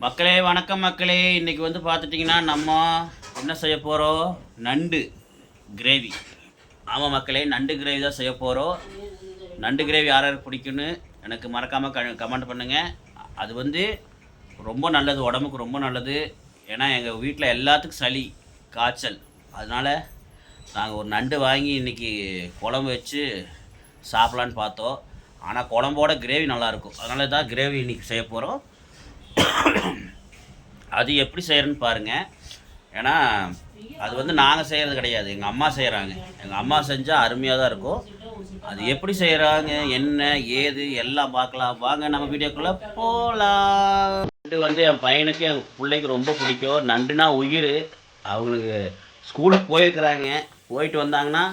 மக்களே வணக்கம் மக்களே. இன்றைக்கி வந்து பார்த்துட்டிங்கன்னா நம்ம என்ன செய்ய போகிறோம், நண்டு கிரேவி. ஆமாம் மக்களே, நண்டு கிரேவி தான் செய்ய போகிறோம். நண்டு கிரேவி யார் யாருக்கு பிடிக்குன்னு எனக்கு மறக்காமல் கமெண்ட் பண்ணுங்கள். அது வந்து ரொம்ப நல்லது, உடம்புக்கு ரொம்ப நல்லது. ஏன்னா எங்கள் வீட்டில் எல்லாத்துக்கும் சளி காய்ச்சல், அதனால் நாங்கள் ஒரு நண்டு வாங்கி இன்றைக்கி குழம்பு வச்சு சாப்பிட்லான்னு பார்த்தோம். ஆனால் குழம்போட கிரேவி நல்லாயிருக்கும், அதனால தான் கிரேவி இன்றைக்கி செய்ய போகிறோம். அது எப்படி செய்கிறேன்னு பாருங்கள். ஏன்னா அது வந்து நாங்கள் செய்கிறது கிடையாது, எங்கள் அம்மா செய்கிறாங்க. எங்கள் அம்மா செஞ்சால் அருமையாக தான் இருக்கும். அது எப்படி செய்கிறாங்க, என்ன ஏது எல்லாம் பார்க்கலாம் வாங்க, நம்ம வீடியோக்குள்ளே போகலாம். நண்டு வந்து என் பையனுக்கு என் பிள்ளைக்கு ரொம்ப பிடிக்கும். நண்டுனா உயிர். அவங்களுக்கு ஸ்கூலுக்கு போயிருக்கிறாங்க, போயிட்டு வந்தாங்கன்னா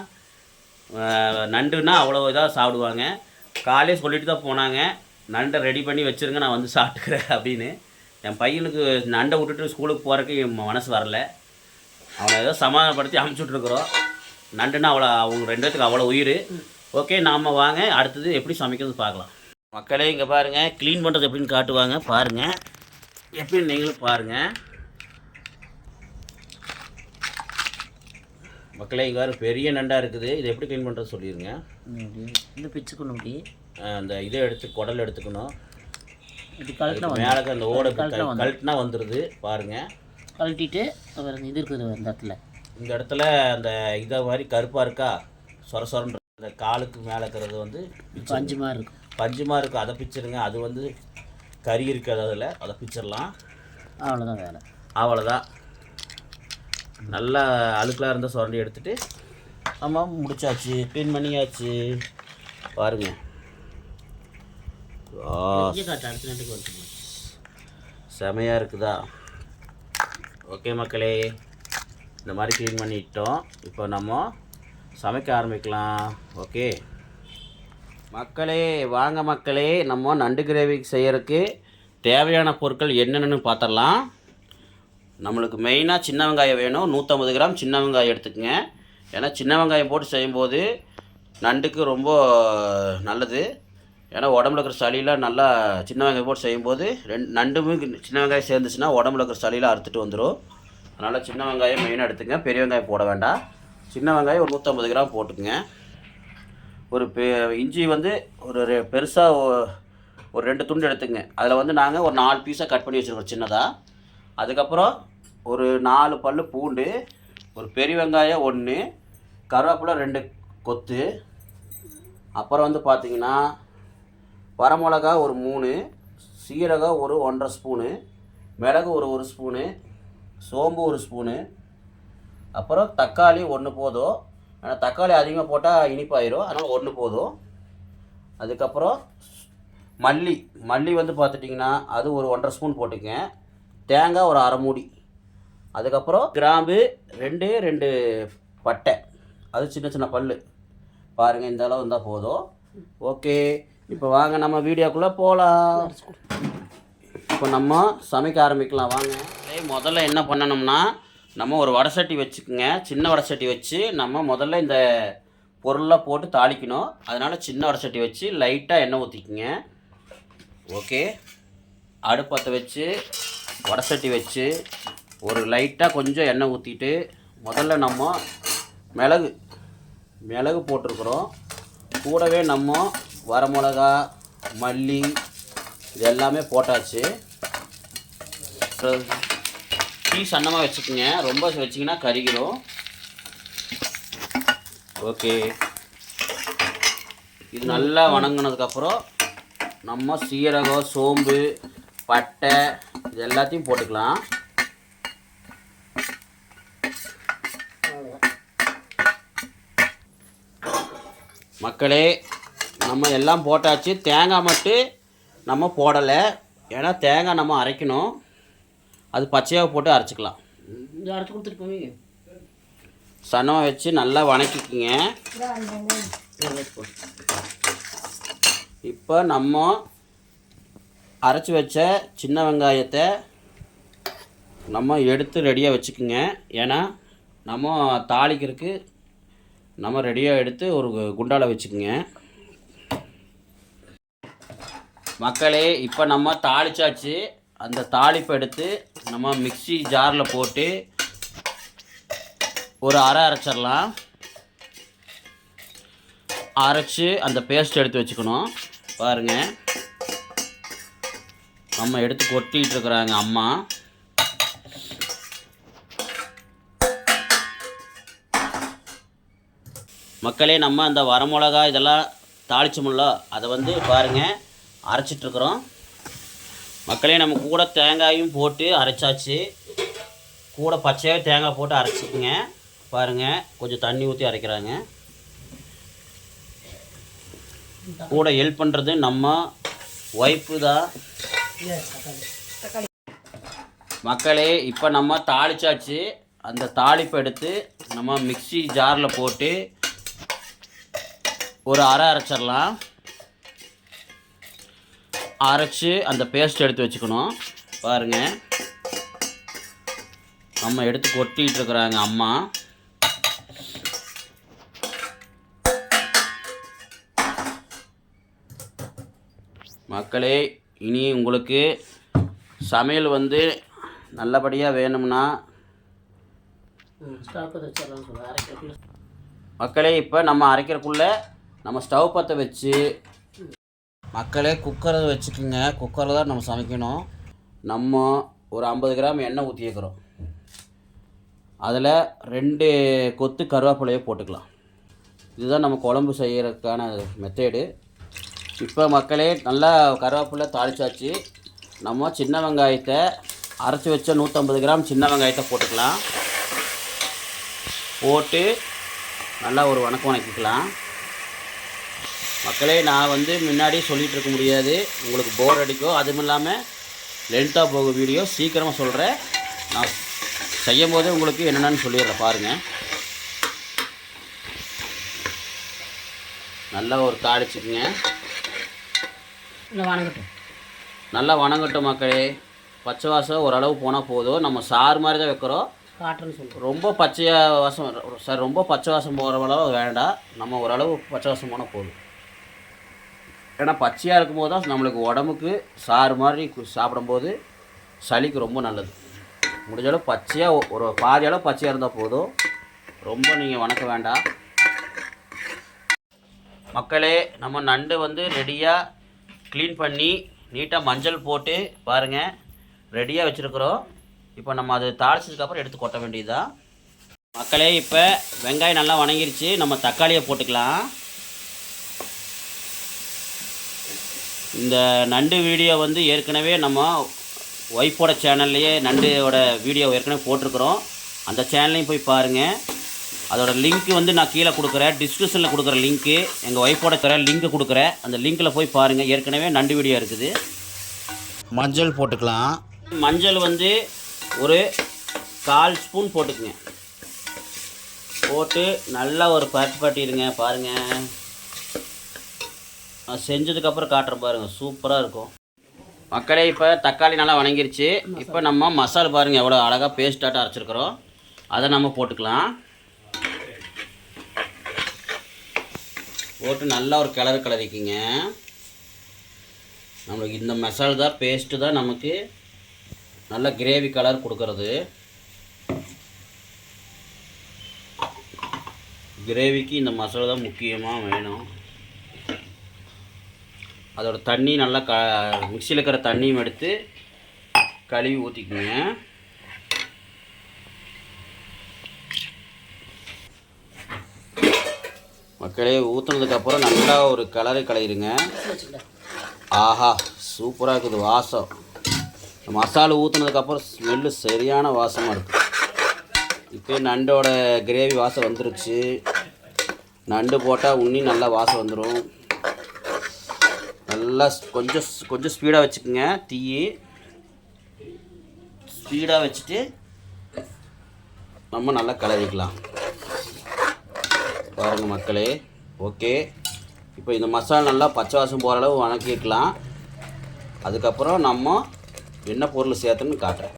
நண்டுன்னா அவ்வளோ இதாக சாப்பிடுவாங்க. காலையே சொல்லிட்டு தான் போனாங்க, நண்டை ரெடி பண்ணி வச்சுருங்க, நான் வந்து சாப்பிட்டுக்கிறேன் அப்படின்னு. என் பையனுக்கு நண்டை விட்டுட்டு ஸ்கூலுக்கு போகிறதுக்கு என் மனசு வரல. அவனை ஏதோ சமாதானப்படுத்தி அமுச்சுட்ருக்குறோம். நண்டுன்னா அவ்வளோ, அவங்க ரெண்டு பேத்துக்கு அவ்வளோ உயிர். ஓகே, நாம் வாங்க அடுத்தது எப்படி சமைக்கிறது பார்க்கலாம். மக்களே இங்கே பாருங்கள், க்ளீன் பண்ணுறது எப்படின்னு காட்டுவாங்க பாருங்கள். எப்படின்னு நீங்களும் பாருங்கள். மக்களே இங்கே வேறு பெரிய நண்டாக இருக்குது. இது எப்படி க்ளீன் பண்ணுறது சொல்லிடுங்க. இந்த பிச்சுக்கணும், இப்படி அந்த இதை எடுத்து குடல் எடுத்துக்கணும். மேலே அந்த ஓடை கழட்டினா வந்துடுது பாருங்கள். கழட்டிட்டு இது இருக்குது இந்த இடத்துல, இந்த இடத்துல அந்த இதை மாதிரி கருப்பாக இருக்கா, சொர சொரன்ற அந்த காலுக்கு மேலே இருக்கிறது வந்து பஞ்சு மாதிரி இருக்கும், பஞ்சுமாக இருக்கும். அதை பிச்சிருங்க. அது வந்து கறி இருக்காது அதில், அதை பிச்சிடலாம். அவ்வளோதான் வேலை, அவ்வளோதான். நல்லா அழுக்கெலாம் இருந்தால் சுரண்டி எடுத்துகிட்டு ஆமாம் முடிச்சாச்சு, க்ளீன் பண்ணியாச்சு பாருங்கள். செமையாக இருக்குதா? ஓகே மக்களே, இந்த மாதிரி க்ளீன் பண்ணிட்டோம். இப்போ நம்ம சமைக்க ஆரம்பிக்கலாம். ஓகே மக்களே வாங்க மக்களே, நம்ம நண்டு கிரேவிக்கு செய்கிறதுக்கு தேவையான பொருட்கள் என்னென்னு பார்த்துடலாம். நம்மளுக்கு மெயினாக சின்ன வெங்காயம் வேணும். 150 கிராம் சின்ன வெங்காயம் எடுத்துக்கங்க. ஏன்னா சின்ன வெங்காயம் போட்டு செய்யும்போது நண்டுக்கு ரொம்ப நல்லது. ஏன்னா உடம்புல இருக்கிற சளியெலாம் நல்லா சின்ன வெங்காயம் போட்டு செய்யும்போது நண்டுமே சின்ன வெங்காயம் சேர்ந்துச்சுன்னா உடம்புல இருக்கிற சளியெலாம் அறுத்துட்டு வந்துடும். அதனால் சின்ன வெங்காயம் மெயினாக எடுத்துங்க. பெரிய வெங்காயம் போட வேண்டாம். சின்ன வெங்காயம் ஒரு 150 கிராம் போட்டுக்குங்க. ஒரு இஞ்சி வந்து ஒரு பெருசாக ஒரு 2 துண்டு எடுத்துங்க. அதில் வந்து நாங்கள் ஒரு 4 பீஸாக கட் பண்ணி வச்சுருக்கோம் சின்னதாக. அதுக்கப்புறம் ஒரு 4 பல் பூண்டு, ஒரு பெரிய வெங்காயம் 1, கருவேப்பிலை 2 கொத்து, அப்புறம் வந்து பார்த்திங்கன்னா வரமிளகா ஒரு 3, சீரகம் ஒரு 1.5 ஸ்பூனு, மிளகு ஒரு 1 ஸ்பூனு, சோம்பு 1 ஸ்பூனு, அப்புறம் தக்காளி 1 போதும். ஆனால் தக்காளி அதிகமாக போட்டால் இனிப்பாயிரும், அதனால் 1 போதும். அதுக்கப்புறம் மல்லி வந்து பார்த்துட்டிங்கன்னா அது ஒரு 1.5 ஸ்பூன் போட்டுக்கங்க. தேங்காய் ஒரு 1/2 மூடி. அதுக்கப்புறம் கிராம்பு 2 பட்டை, அது சின்ன சின்ன பல் பாருங்கள். இந்த அளவு இருந்தால் போதும். ஓகே, இப்போ வாங்க நம்ம வீடியோக்குள்ளே போகலாம். இப்போ நம்ம சமைக்க ஆரம்பிக்கலாம் வாங்க. முதல்ல என்ன பண்ணணும்னா, நம்ம ஒரு வடை சட்டி வச்சுக்கோங்க. சின்ன வடை சட்டி வச்சு நம்ம முதல்ல இந்த பொருளெலாம் போட்டு தாளிக்கணும். அதனால் சின்ன வடை சட்டி வச்சு லைட்டாக எண்ணெய் ஊற்றிக்குங்க. ஓகே, அடுப்பத்தை வச்சு வடை சட்டி வச்சு ஒரு லைட்டாக கொஞ்சம் எண்ணெய் ஊற்றிட்டு முதல்ல நம்ம மிளகு போட்டிருக்குறோம். கூடவே நம்ம வரமிளகா, மல்லி இது எல்லாமே போட்டாச்சு. டீ சன்னமாக வச்சுக்கோங்க, ரொம்ப வச்சிங்கன்னா கருகிடும். ஓகே, இது நல்லா வணங்கினதுக்கப்புறம் நம்ம சீரகம், சோம்பு, பட்டை இது எல்லாத்தையும் போட்டுக்கலாம். மக்களே நம்ம எல்லாம் போட்டாச்சு. தேங்காய் மட்டும் நம்ம போடலை, ஏன்னா தேங்காய் நம்ம அரைக்கணும். அது பச்சையாக போட்டு அரைச்சிக்கலாம். அரைச்சி கொடுத்துருப்போமே. சன்னமாக வச்சு நல்லா வணக்கிக்குங்க. இப்போ நம்ம அரைச்சி வச்ச சின்ன வெங்காயத்தை நம்ம எடுத்து ரெடியாக வச்சுக்குங்க. ஏன்னா நம்ம தாளிக்கிறதுக்கு நம்ம ரெடியாக எடுத்து ஒரு குண்டாவில் வச்சுக்குங்க. மக்களே இப்போ நம்ம தாளிச்சாச்சு. அந்த தாளிப்பை எடுத்து நம்ம மிக்ஸி ஜாரில் போட்டு ஒரு அரைச்சிடலாம். அரைச்சி அந்த பேஸ்ட் எடுத்து வச்சுக்கணும். பாருங்கள், நம்ம எடுத்து கொட்டிகிட்டு இருக்கிறாங்க அம்மா. மக்களே, நம்ம அந்த வரமிளகா இதெல்லாம் தாளிச்சோம்ல, அதை வந்து பாருங்கள் அரைச்சிட்ருக்குறோம். மக்களே, நம்ம கூட தேங்காயும் போட்டு அரைச்சாச்சு. கூட பச்சையாக தேங்காய் போட்டு அரைச்சிக்குங்க. பாருங்கள், கொஞ்சம் தண்ணி ஊற்றி அரைக்கிறாங்க. கூட ஹெல்ப் பண்ணுறது நம்ம ஒய்ஃபு தான். மக்களே, இப்போ நம்ம தாளிச்சாச்சு. அந்த தாளிப்பை எடுத்து நம்ம மிக்ஸி ஜாரில் போட்டு ஒரு அரைச்சிடலாம். அரைச்சி அந்த பேஸ்ட் எடுத்து வச்சுக்கணும். பாருங்கள், நம்ம எடுத்து கொட்டிகிட்டு இருக்கிறாங்க அம்மா. மக்களே, இனி உங்களுக்கு சமையல் வந்து நல்லபடியாக வேணும்னா மக்களே, இப்போ நம்ம அரைக்கிறதுக்குள்ளே நம்ம ஸ்டவ் பற்ற வச்சு மக்களே குக்கரை வச்சுக்கோங்க. குக்கரில் தான் நம்ம சமைக்கணும். நம்ம ஒரு 50 கிராம் எண்ணெய் ஊற்றிக்கிறோம். அதில் 2 கொத்து கருவேப்பிலையை போட்டுக்கலாம். இதுதான் நம்ம குழம்பு செய்கிறதுக்கான மெத்தேடு. இப்போ மக்களே, நல்லா கருவேப்பிலை தாளிச்சாச்சு. நம்ம சின்ன வெங்காயத்தை அரைச்சி வச்ச 150 கிராம் சின்ன வெங்காயத்தை போட்டுக்கலாம். போட்டு நல்லா ஒரு வணக்கிக்கலாம். மக்களே, நான் வந்து முன்னாடி சொல்லிகிட்டு இருக்க முடியாது, உங்களுக்கு போர் அடிக்கும். அதுவும் இல்லாமல் லென்த்தாக போகும் வீடியோ. சீக்கிரமாக சொல்கிறேன். நான் செய்யும் போதே உங்களுக்கு என்னென்னு சொல்லிடுறேன். பாருங்கள், நல்லா ஒரு தாளிச்சுக்குங்க. நல்லா வணங்கட்டும் மக்களே. பச்சை வாசம் ஓரளவு போனால் போதும். நம்ம சாறு மாதிரி தான் வைக்கிறோம். ரொம்ப பச்சையாக வாசம் சார், ரொம்ப பச்சை வாசம் போகிற அளவு வேண்டாம். நம்ம ஓரளவு பச்சை வாசம் போனால் போதும். ஏன்னா பச்சையாக இருக்கும்போது தான் நம்மளுக்கு உடம்புக்கு சாறு மாதிரி சாப்பிடும்போது சளிக்கு ரொம்ப நல்லது. முடிஞ்சளவு பச்சையாக ஒரு பாதி அளவு பச்சையாக இருந்தால் போதும். ரொம்ப நீங்கள் வணக்க வேண்டாம். மக்களே, நம்ம நண்டு வந்து ரெடியாக க்ளீன் பண்ணி நீட்டாக மஞ்சள் போட்டு பாருங்கள் ரெடியாக வச்சுருக்குறோம். இப்போ நம்ம அது தாளிச்சதுக்கப்புறம் எடுத்து கொட்ட வேண்டியதுதான். மக்களே, இப்போ வெங்காயம் நல்லா வணங்கிருச்சு. நம்ம தக்காளியை போட்டுக்கலாம். இந்த நண்டு வீடியோ வந்து ஏற்கனவே நம்ம ஒய்ஃபோட சேனல்லையே நண்டோட வீடியோ ஏற்கனவே போட்டிருக்கிறோம். அந்த சேனல்லையும் போய் பாருங்கள். அதோட லிங்க்கு வந்து நான் கீழே கொடுக்குறேன். டிஸ்கிரிப்ஷனில் கொடுக்குற லிங்க்கு, எங்கள் ஒய்ஃபோட லிங்க்கு கொடுக்குறேன். அந்த லிங்க்கில் போய் பாருங்கள். ஏற்கனவே நண்டு வீடியோ இருக்குது. மஞ்சள் போட்டுக்கலாம். மஞ்சள் வந்து ஒரு 1/4 ஸ்பூன் போட்டுக்குங்க. போட்டு நல்லா ஒரு பட்டிடுங்க. பாருங்கள், செஞ்சதுக்கப்புறம் காட்டுறேன் பாருங்கள், சூப்பராக இருக்கும். மக்களே, இப்போ தக்காளி நல்லா வணங்கிருச்சு. இப்போ நம்ம மசாலா பாருங்கள் எவ்வளோ அழகாக பேஸ்ட்டாக அரைச்சிருக்கிறோம். அதை நம்ம போட்டுக்கலாம். போட்டு நல்லா ஒரு கிளறிக்குங்க. நம்மளுக்கு இந்த மசாலா தான் பேஸ்ட்டு தான் நமக்கு நல்ல கிரேவி கலர் கொடுக்கறது. கிரேவிக்கு இந்த மசாலா தான் முக்கியமாக வேணும். அதோட தண்ணி நல்லா மிக்சியில் இருக்கிற தண்ணியும் எடுத்து கழுவி ஊற்றிக்குங்க. மக்களே, ஊற்றுனதுக்கப்புறம் நல்லா ஒரு கலரிடுங்க. ஆஹா, சூப்பராக இருக்குது வாசம். மசாலா ஊற்றுனதுக்கப்புறம் ஸ்மெல்லு சரியான வாசமாக இருக்குது. இப்போ நண்டோட கிரேவி வாசம் வந்துருச்சு. நண்டு போட்டால் இன்னும் நல்லா வாசம் வந்துடும். நல்லா கொஞ்சம் ஸ்பீடாக வச்சுக்கோங்க. தீ ஸ்பீடாக வச்சுட்டு நம்ம நல்லா கலரிக்கலாம். பாருங்கள் மக்களே. ஓகே, இப்போ இந்த மசாலா நல்லா பச்சை வாசம் போகிற அளவு வணக்கிக்கலாம். அதுக்கப்புறம் நம்ம என்ன பொருள் சேர்த்துன்னு காட்டுறேன்.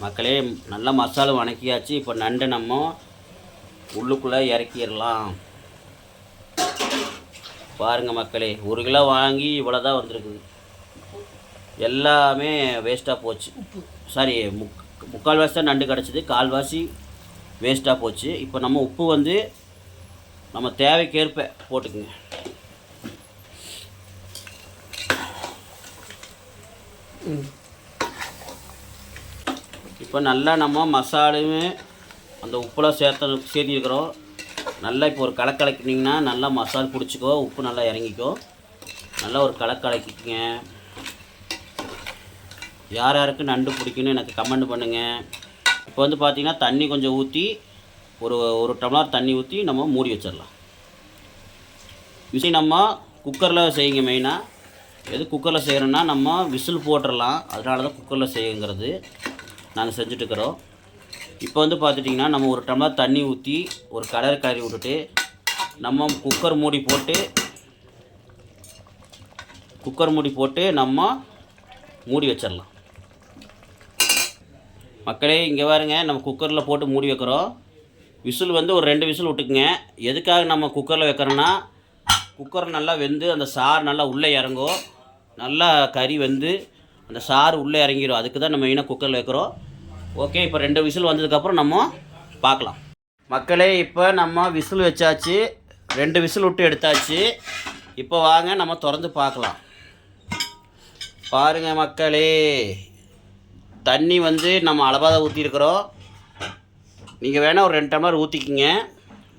மக்களே, நல்லா மசாலா வணக்கியாச்சு. இப்போ நண்டை நம்ம உள்ளுக்குள்ளே இறக்கிடலாம். பாருங்கள் மக்களே, 1 கிலோ வாங்கி இவ்வளோ தான் வந்திருக்குது. எல்லாமே வேஸ்ட்டாக போச்சு. சாரி, முக்கால்வாசி தான் நண்டு கிடச்சிது, கால்வாசி வேஸ்ட்டாக போச்சு. இப்போ நம்ம உப்பு வந்து நம்ம தேவைக்கேற்ப போட்டுக்குங்க. இப்போ நல்லா நம்ம மசாலுமே அந்த உப்புலாம் சேர்த்திருக்கிறோம். நல்லா இப்போ ஒரு கலக்கினிங்கன்னா நல்லா மசால் பிடிச்சிக்கோ, உப்பு நல்லா இறங்கிக்கோ. நல்லா ஒரு கலக்கிங்க. யார் யாருக்கு நண்டு பிடிக்குன்னு எனக்கு கமெண்ட் பண்ணுங்கள். இப்போ வந்து பார்த்திங்கன்னா தண்ணி கொஞ்சம் ஊற்றி ஒரு டம்ளர் தண்ணி ஊற்றி நம்ம மூடி வச்சிடலாம். விசில் நம்ம குக்கரில் செய்யுங்க. மெயினாக எது குக்கரில் செய்கிறோன்னா நம்ம விசில் போட்டுடலாம். அதனால தான் குக்கரில் செய்யுங்கிறது நாங்கள் செஞ்சுட்டுருக்குறோம். இப்போ வந்து பார்த்துட்டிங்கன்னா நம்ம ஒரு டம்ளர் தண்ணி ஊற்றி ஒரு கறி விட்டுட்டு நம்ம குக்கர் மூடி போட்டு நம்ம மூடி வச்சிடலாம். மக்களே இங்கே பாருங்க, நம்ம குக்கரில் போட்டு மூடி வைக்கிறோம். விசில் வந்து ஒரு 2 விசில் விட்டுக்குங்க. எதுக்காக நம்ம குக்கரில் வைக்கிறோன்னா குக்கர் நல்லா வெந்து அந்த சாறு நல்லா உள்ளே இறங்கும். நல்லா கறி வெந்து அந்த சாறு உள்ளே இறங்கிடும். அதுக்கு தான் நம்ம மெயினாக குக்கரில் வைக்கிறோம். ஓகே, இப்போ 2 விசில் வந்ததுக்கப்புறம் நம்ம பார்க்கலாம். மக்களே இப்போ நம்ம விசில் வச்சாச்சு, 2 விசில் விட்டு எடுத்தாச்சு. இப்போ வாங்க நம்ம திறந்து பார்க்கலாம். பாருங்கள் மக்களே, தண்ணி வந்து நம்ம அளவாக தான் ஊற்றிருக்கிறோம். நீங்கள் வேணால் ஒரு 2 டம்ளர் ஊற்றிக்கிங்க.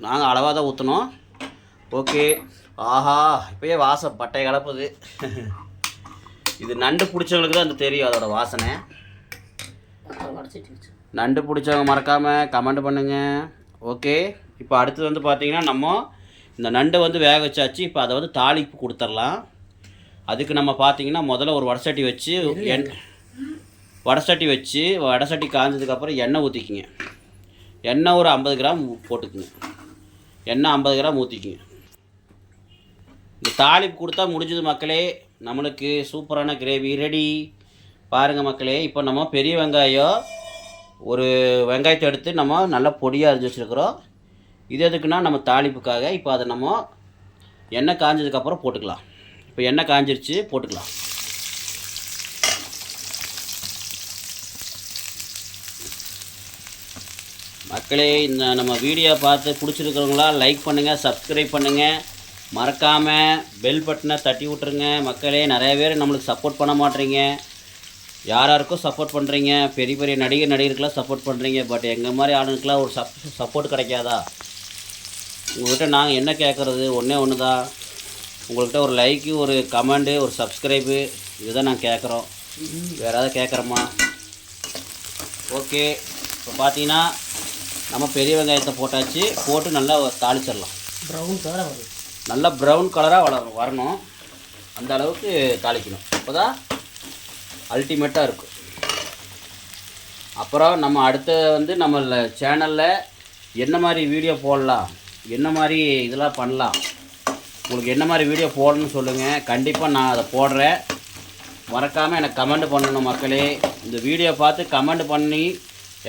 நாங்கள் அளவாக தான் ஊற்றணும். ஓகே. ஆஹா, இப்போயே வாசம் பட்டை கலப்புது. இது நண்டு பிடிச்சவங்களுக்கு தான் அந்த தெரியும் அதோட வாசனை. நண்டு பிடிச்சவங்க மறக்காமல் கமெண்ட் பண்ணுங்கள். ஓகே, இப்போ அடுத்தது வந்து பார்த்திங்கன்னா நம்ம இந்த நண்டை வந்து வேக வச்சாச்சு. இப்போ அதை வந்து தாளிப்பு கொடுத்துடலாம். அதுக்கு நம்ம பார்த்திங்கன்னா முதல்ல ஒரு வடசட்டி வச்சு வடசட்டி காஞ்சதுக்கப்புறம் எண்ணெய் ஊற்றிக்கிங்க. எண்ணெய் ஒரு 50 கிராம் போட்டுக்குங்க. எண்ணெய் 50 கிராம் ஊற்றிக்குங்க. இந்த தாளிப்பு கொடுத்தா முடிஞ்சது மக்களே. நம்மளுக்கு சூப்பரான கிரேவி ரெடி. பாருங்கள் மக்களே, இப்போ நம்ம பெரிய வெங்காயம் ஒரு வெங்காயத்தை எடுத்து நம்ம நல்லா பொடியாக அரிஞ்சு வச்சுருக்குறோம். இது எதுக்குன்னா நம்ம தாளிப்புக்காக. இப்போ அதை நம்ம எண்ணெய் காஞ்சதுக்கப்புறம் போட்டுக்கலாம். இப்போ எண்ணெய் காஞ்சிருச்சு, போட்டுக்கலாம். மக்களே, இந்த நம்ம வீடியோ பார்த்து பிடிச்சிருக்கிறவங்களா லைக் பண்ணுங்கள், சப்ஸ்கிரைப் பண்ணுங்கள், மறக்காமல் பெல் பட்டனை தட்டி விட்ருங்க. மக்களே, நிறைய பேர் நம்மளுக்கு சப்போர்ட் பண்ண மாட்டேறீங்க. யாராருக்கும் சப்போர்ட் பண்ணுறீங்க, பெரிய பெரிய நடிகர்களுக்கெல்லாம் சப்போர்ட் பண்ணுறீங்க. பட் எங்கள் மாதிரி ஆளுங்களுக்கெல்லாம் ஒரு சப்போர்ட் கிடைக்காதா? உங்கள்கிட்ட நாங்கள் என்ன கேட்குறது? ஒன்று தான், உங்கள்கிட்ட ஒரு லைக்கு, ஒரு கமெண்டு, ஒரு சப்ஸ்கிரைபு, இதுதான் நாங்கள் கேட்குறோம். வேறு ஏதாவது கேட்குறோமா? ஓகே, இப்போ பார்த்தீங்கன்னா நம்ம பெரிய வெங்காயத்தை போட்டு நல்லா தாளிச்சிடலாம். நல்லா ப்ரௌன் கலராக வரணும். அந்த அளவுக்கு தாளிக்கணும். அப்போ தான் அல்டிமேட்டாக இருக்கும். அப்புறம் நம்ம அடுத்த வந்து நம்ம சேனலில் என்ன மாதிரி வீடியோ போடலாம், என்ன மாதிரி இதெல்லாம் பண்ணலாம், உங்களுக்கு என்ன மாதிரி வீடியோ போடணும்னு சொல்லுங்கள். கண்டிப்பாக நான் அதை போடுறேன். மறக்காமல் எனக்கு கமெண்ட் பண்ணணும் மக்களே. இந்த வீடியோ பார்த்து கமெண்ட் பண்ணி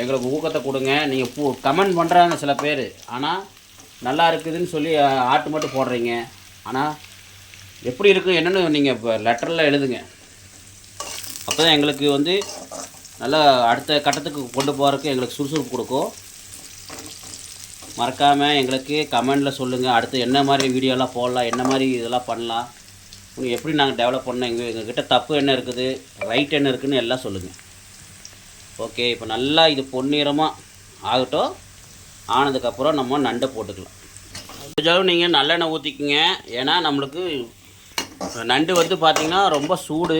எங்களுக்கு ஊக்கத்தை கொடுங்க. நீங்கள் கமெண்ட் பண்ணுறாங்க சில பேர், ஆனால் நல்லா இருக்குதுன்னு சொல்லி ஆட்டு மட்டும் போடுறீங்க. ஆனால் எப்படி இருக்குது என்னென்னு நீங்கள் இப்போ லெட்டரில் எழுதுங்க. அப்போ தான் எங்களுக்கு வந்து நல்லா அடுத்த கட்டத்துக்கு கொண்டு போகிறதுக்கு எங்களுக்கு சுறுசுறுப்பு கொடுக்கும். மறக்காமல் எங்களுக்கு கமெண்டில் சொல்லுங்கள். அடுத்து என்ன மாதிரி வீடியோலாம் போடலாம், என்ன மாதிரி இதெல்லாம் பண்ணலாம், உங்களுக்கு எப்படி நாங்கள் டெவலப் பண்ணோம், எங்ககிட்ட தப்பு என்ன இருக்குது, ரைட் என்ன இருக்குதுன்னு எல்லாம் சொல்லுங்கள். ஓகே, இப்போ நல்லா இது பொன்னிறமாக ஆகட்டும். ஆனதுக்கப்புறம் நம்ம நண்டை போட்டுக்கலாம். கொஞ்சம் நீங்கள் நல்லெண்ணெய் ஊற்றிக்கிங்க. ஏன்னா நம்மளுக்கு நண்டு வந்து பார்த்திங்கன்னா ரொம்ப சூடு.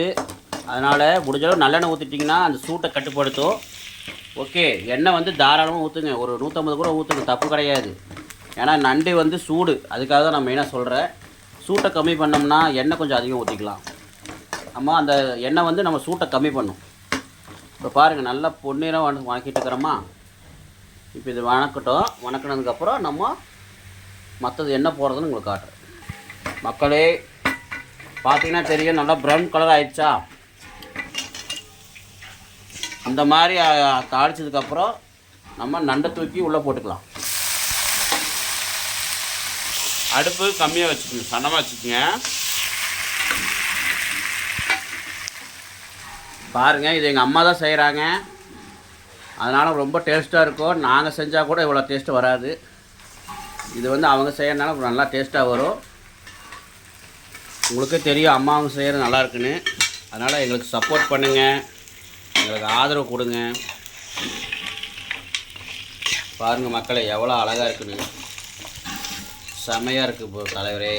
அதனால் முடிஞ்சளவு நல்லெண்ணெய் ஊற்றிட்டிங்கன்னா அந்த சூட்டை கட்டுப்படுத்தும். ஓகே, எண்ணெய் வந்து தாராளமாக ஊற்றுங்க. ஒரு 150 கூட ஊற்றுங்க, தப்பு கிடையாது. ஏன்னா நண்டு வந்து சூடு, அதுக்காக தான் நான் மெயினாக சொல்கிறேன். சூட்டை கம்மி பண்ணோம்னா எண்ணெய் கொஞ்சம் அதிகம் ஊற்றிக்கலாம். நம்ம அந்த எண்ணெய் வந்து நம்ம சூட்டை கம்மி பண்ணும். இப்போ பாருங்கள், நல்லா பொன்னிறம் வணக்கிட்டு இருக்கிறோமா. இப்போ இது வணக்கட்டும். வணக்கினதுக்கப்புறம் நம்ம மற்றது என்ன போடுறதுன்னு உங்களுக்கு காட்டுறேன். மக்களே, பார்த்தீங்கன்னா தெரியும், நல்லா ப்ரௌன் கலர் ஆயிடுச்சா. இந்த மாதிரி தாளிச்சதுக்கப்புறம் நம்ம நண்டை தூக்கி உள்ளே போட்டுக்கலாம். அடுப்பு கம்மியாக வச்சுக்கோங்க, சன்னமாக வச்சுக்கோங்க. பாருங்கள், இது எங்கள் அம்மா தான் செய்கிறாங்க. அதனால் ரொம்ப டேஸ்ட்டாக இருக்கும். நாங்கள் செஞ்சால் கூட இவ்வளோ டேஸ்ட்டு வராது. இது வந்து அவங்க செய்யறதுனால நல்லா டேஸ்ட்டாக வரும். உங்களுக்கே தெரியும் அம்மா அவங்க செய்கிறது நல்லா இருக்குன்னு. அதனால் எங்களுக்கு சப்போர்ட் பண்ணுங்கள், எங்களுக்கு ஆதரவு கொடுங்க. பாருங்கள் மக்களே, எவ்வளோ அழகாக இருக்குன்னு. செமையாக இருக்குது தலைவரே,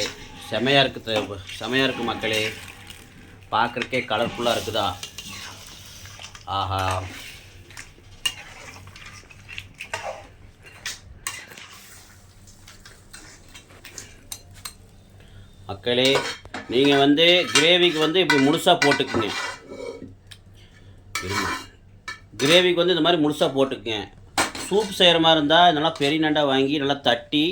செமையாக இருக்குது, செமையாக இருக்குது மக்களே. பார்க்குறக்கே கலர்ஃபுல்லாக இருக்குதா? ஆஹா, மக்களே நீங்கள் வந்து கிரேவிக்கு வந்து இப்படி முழுசாக போட்டுக்குங்க. கிரேவிக்கு வந்து இந்த மாதிரி முழுசாக போட்டுக்குங்க. சூப் செய்கிற மாதிரி இருந்தால் நல்லா பெரிய நண்டாக வாங்கி நல்லா தட்டி,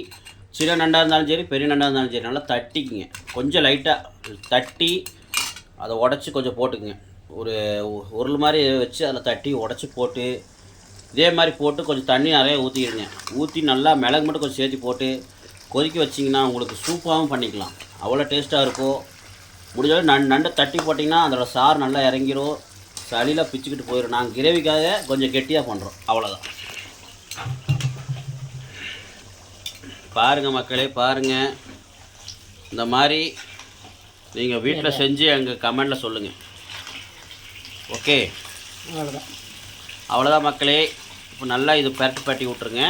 சின்ன நண்டாக இருந்தாலும் சரி பெரிய நண்டாக இருந்தாலும் சரி நல்லா தட்டிக்குங்க. கொஞ்சம் லைட்டாக தட்டி அதை உடச்சி கொஞ்சம் போட்டுக்குங்க. ஒரு உருள் மாதிரி வச்சு அதில் தட்டி உடச்சி போட்டு இதே மாதிரி போட்டு கொஞ்சம் தண்ணி நிறைய ஊற்றிடுங்க. ஊற்றி நல்லா மிளகு மட்டும் கொஞ்சம் சேர்த்து போட்டு கொதிக்க வச்சிங்கன்னா உங்களுக்கு சூப்பாகவும் பண்ணிக்கலாம். அவ்வளோ டேஸ்ட்டாக இருக்கும். முடிஞ்சாலும் நண்டை தட்டி போட்டிங்கன்னா அதோட சாறு நல்லா இறங்கிடும், சளியில் பிச்சுக்கிட்டு போயிடும். நாங்கள் கிரேவிக்காக கொஞ்சம் கெட்டியாக பண்ணுறோம், அவ்வளோதான். பாருங்கள் மக்களே, பாருங்கள். இந்த மாதிரி நீங்கள் வீட்டில் செஞ்சு எங்கள் கமெண்டில் சொல்லுங்கள். ஓகே, அவ்வளோதான் மக்களே. இப்போ நல்லா இது பரட்டி விட்ருங்க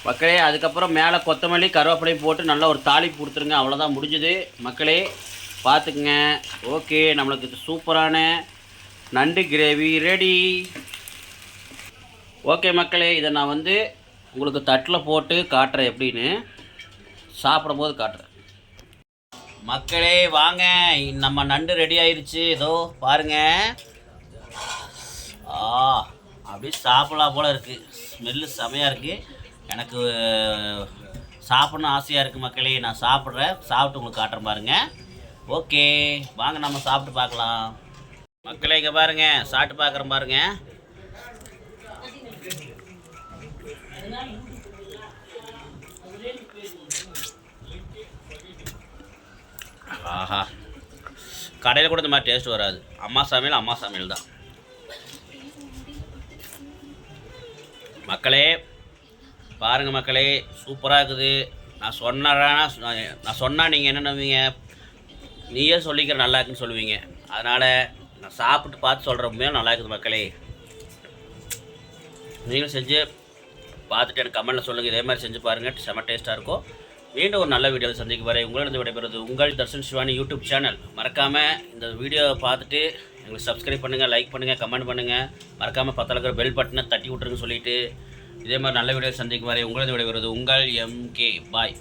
மக்களே. அதுக்கப்புறம் மேலே கொத்தமல்லி கருவேப்பிலையும் போட்டு நல்லா ஒரு தாளிப்பு கொடுத்துருங்க. அவ்வளோதான், முடிஞ்சுது மக்களே. பார்த்துக்குங்க. ஓகே, நம்மளுக்கு இது சூப்பரான நண்டு கிரேவி ரெடி. ஓகே மக்களே, இதை நான் வந்து உங்களுக்கு தட்டில் போட்டு காட்டுறேன், எப்படின்னு சாப்பிடும்போது காட்டுறேன். மக்களே வாங்க, நம்ம நண்டு ரெடி ஆயிடுச்சு. ஏதோ பாருங்கள், அப்படியே சாப்பிடலாம் போல் இருக்குது. ஸ்மெல்லு செமையாக இருக்குது. எனக்கு சாப்பிட்ணும் ஆசையாக இருக்குது மக்களே. நான் சாப்பிட்றேன், சாப்பிட்டு உங்களுக்கு காட்டுறேன் பாருங்கள். ஓகே வாங்க நம்ம சாப்பிட்டு பார்க்கலாம். மக்களே இங்கே பாருங்கள், சாப்பிட்டு பார்க்குறேன் பாருங்கள். ஆஹா, கடையில் கூட இந்த மாதிரி டேஸ்ட் வராது. அம்மா சமையல் தான் மக்களே. பாருங்கள் மக்களே, சூப்பராக இருக்குது. நான் சொன்னால் நீங்கள் என்ன நம்புவீங்க? நீயே சொல்லிக்கிற நல்லா இருக்குன்னு சொல்லுவீங்க. அதனால் நான் சாப்பிட்டு பார்த்து சொல்கிறப்பமே நல்லா இருக்குது மக்களே. நீங்களும் செஞ்சு பார்த்துட்டு எனக்கு கமெண்ட்டில் சொல்லுங்கள். இதே மாதிரி செஞ்சு பாருங்கள், செம்ம டேஸ்ட்டாக இருக்கும். மீண்டும் ஒரு நல்ல வீடியோவில் சந்திக்க வரை உங்களிடம் விடைபெறுவது உங்கள் தர்ஷன் சிவானி யூடியூப் சேனல். மறக்காமல் இந்த வீடியோவை பார்த்துட்டு எங்களுக்கு சப்ஸ்கிரைப் பண்ணுங்கள், லைக் பண்ணுங்கள், கமெண்ட் பண்ணுங்கள். மறக்காமல் பக்கத்தில் இருக்கிற பெல் பட்டனை தட்டி விட்ருங்கன்னு சொல்லிவிட்டு இதே மாதிரி நல்ல வீடியோ சந்திக்கும் வரை உங்களது விடைபெறுவது உங்கள் MK. பாய்.